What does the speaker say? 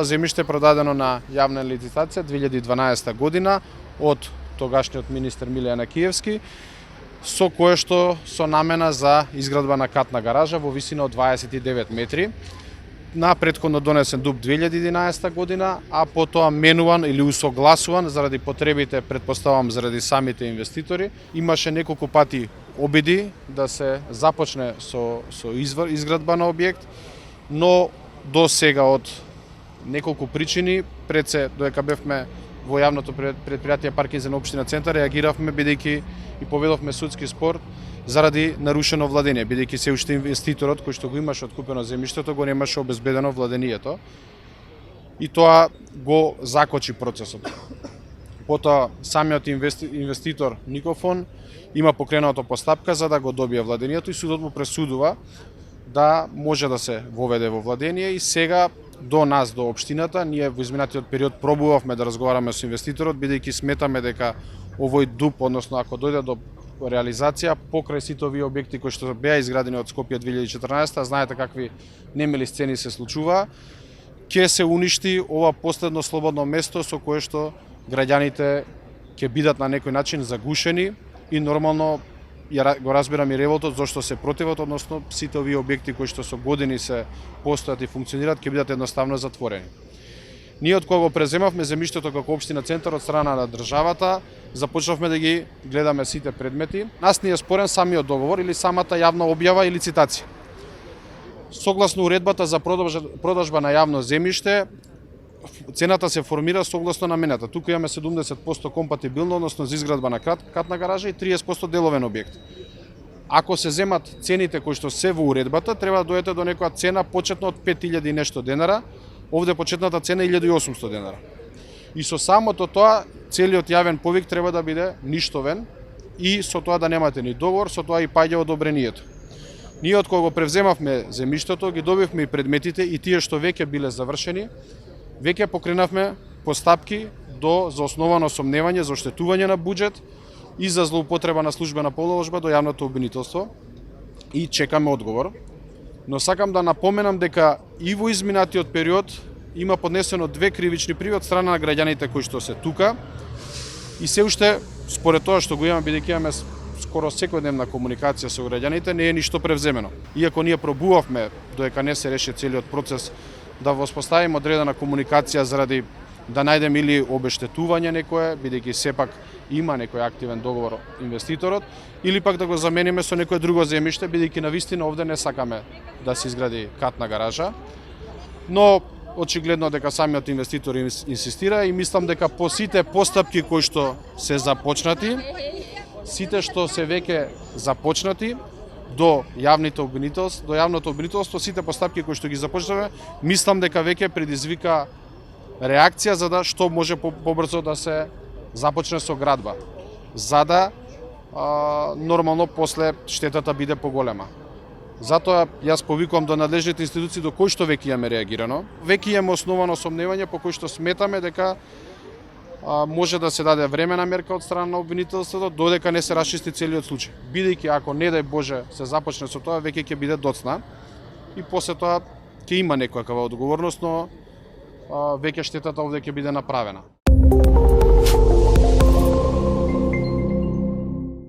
земјиште продадено на јавна лицитација 2012 година од тогашниот министер Миле Јанакиевски, со кое што со намена за изградба на катна гаража во висина од 29 метри, на претходно донесен ДУП 2011 година, а потоа менуван или усогласуван заради потребите, претпоставам заради самите инвеститори. Имаше неколку пати обиди да се започне со изградба на објект, но до сега од неколку причини, пред се додека бевме во јавното предпријатие Паркинг за општина Центар, реагиравме бидејќи и поведовме судски спор заради нарушено владение, бидејќи се уште инвеститорот кој што го имаше откупено земјиштето го немаше обезбедено владението и тоа го закочи процесот. Потоа самиот инвеститор Никофон има покренато постапка за да го добие владението и судот му пресудува да може да се воведе во владение и сега до нас, до општината, ние во изминатиот период пробувавме да разговараме со инвеститорот, бидејќи сметаме дека овој ДУП, односно ако дојде до реализација, покрај сите овие објекти кои што беа изградени од Скопје 2014, знаете какви немили сцени се случуваа, ќе се уништи ова последно слободно место со кое што граѓаните ќе бидат на некој начин загушени и нормално го разбирам и револтот зашто се противат, односно сите овие објекти кои што со години се постојат и функционираат ќе бидат едноставно затворени. Ние од кога го преземавме земјиштето како општина Центар од страна на државата, започнавме да ги гледаме сите предмети. Нас ни е спорен самиот договор или самата јавна објава и лицитација. Согласно уредбата за продажба на јавно земјиште, цената се формира согласно намената. Тука имаме 70% компатибилно, односно за изградба на катна гаража и 30% деловен објект. Ако се земат цените кои што се во уредбата, треба да дојдете до некоја цена почетно од 5000 и нешто денара. Овде почетната цена е 1800 денара. И со самото тоа, целиот јавен повик треба да биде ништовен и со тоа да немате ни договор, со тоа и паѓа одобрението. Ние од кога го превземавме земјиштето, ги добивме и предметите и тие што веќе биле завршени, веќе покренавме постапки за основано сомневање за оштетување на буџет и за злоупотреба на службена положба до јавното обвинителство и чекаме одговор. Но сакам да напоменам дека и во изминатиот период има поднесено 2 кривични пријави од страна на граѓаните кои што се тука и се уште според тоа што го имаме, бидејќи имаме скоро секојдневна комуникација со граѓаните, не е ништо превземено. Иако ние пробувавме додека не се реши целиот процес да воспоставиме одредена комуникација заради да најдеме или обештетување некое, бидејќи сепак има некој активен договор инвеститорот, или пак да го замениме со некое друго земјиште, бидејќи навистина овде не сакаме да се изгради катна гаража. Но очигледно дека самиот инвеститор инсистира и мислам дека по сите постапки кои што се започнати, сите што се веќе започнати до јавното обвинителство, сите постапки кои што ги започнаме, мислам дека веќе предизвика реакција за да што може побрзо да се започне со градба, за да нормално после штетата биде поголема. Затоа јас повикувам до надлежните институции до кои што веќе имаме реагирано. Веќе имаме основано сомневање по кои што сметаме дека може да се даде времена мерка од страна на обвинителството додека не се расчисти целиот случај. Бидејќи ако не дај Боже се започне со тоа, веќе ќе биде доцна и после тоа ќе има некоја одговорност, но веќе штетата овде ќе биде направена.